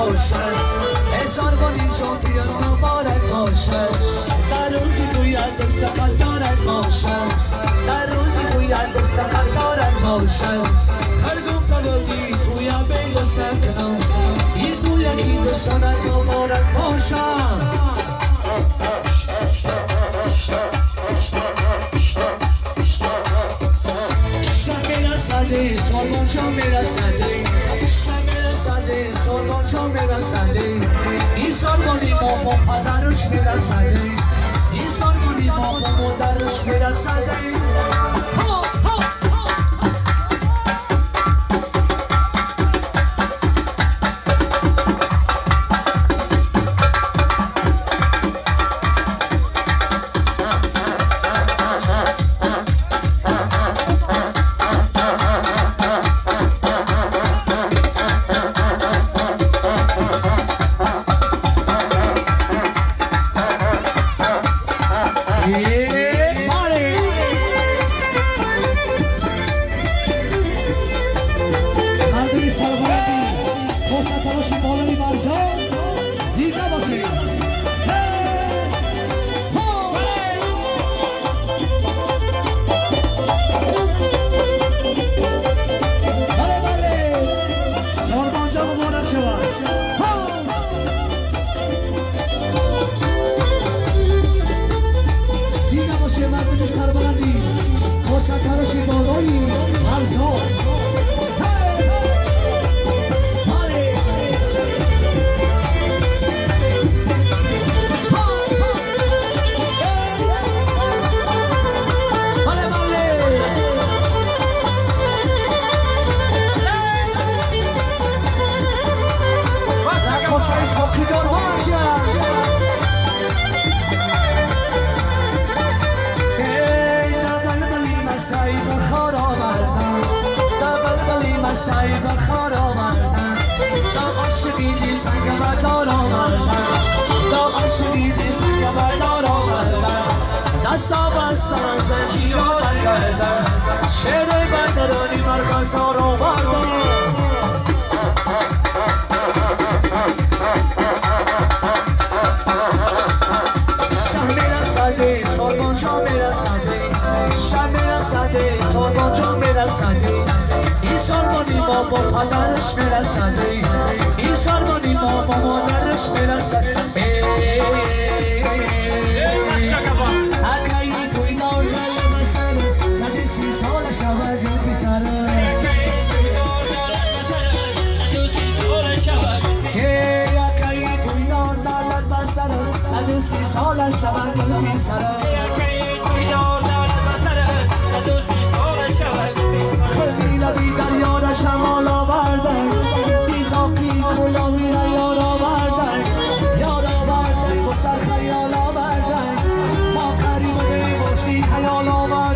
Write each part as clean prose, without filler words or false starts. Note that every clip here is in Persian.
باشد هزار بار این جمعه مبارک باشد در روزی توی دست قطارت باشد در روزی توی دست قطارت باشد هر گفتم بودی توی بین دستم کنم این توی این دستانت مبارک باشد میرسده سالمان جا میرسده شب میرسده سالمان جا میرسده این سالمانی ما پدرش میرسده این سالمانی ما مادرش میرسده دستا بستن زنجیر رو برگردن شعر بندرانی مرکز ها رو بردن شب میرسده سالمان جا میرسده شب میرسده سالمان جا میرسده این سالمانی ما با پدرش میرسده این سالمانی ما با مادرش میرسده سی سال شبن گل سر کسی لبی دریا را شمال آوردن بی تاقی کلا میره یار آوردن یار آوردن با سر خیال آوردن ما قریب دیماشتی خیال آوردن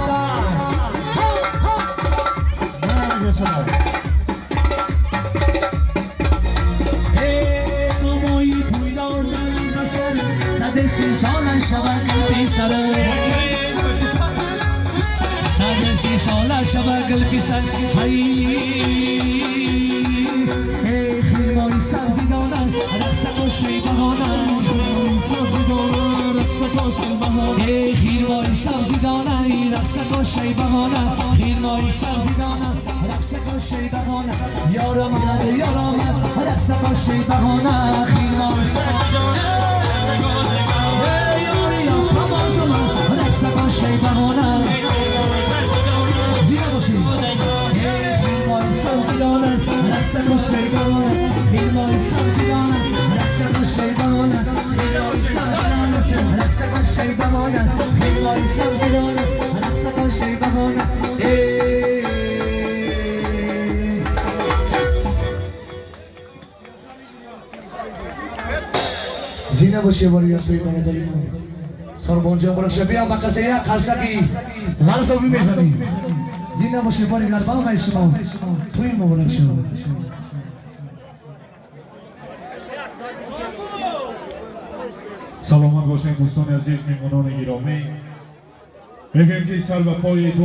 سی سال شبن گل سر سی سال شبن گل سر خیرمای سبزی دانم رقص کشی بهانم خیرمای سبزی دانم رقص کشی بهانم خیرمای سبزی دانم رقص کشی بهانم یارم رقص کشی بهانم خیرمای سبزی دانم شی بهانم زیرا باشی خیرمای سبزی دانم رقص کشی بهانم خیرمای سبزی دانم رقص کشی بهانم خیرمای سبزی دانم رقص کشی بهانم خیرمای سبزی دانم رقص کشی بهانم زینا باشی باری توی بانه داریم سربان جمهور شبیه مقصه یک خرسکی غرصو میزنی زینا باشی باری گربا شما توی مبارک شما سلامت باشین دوستان عزیز میهمانان گرامی میگیم که سر و پای دوست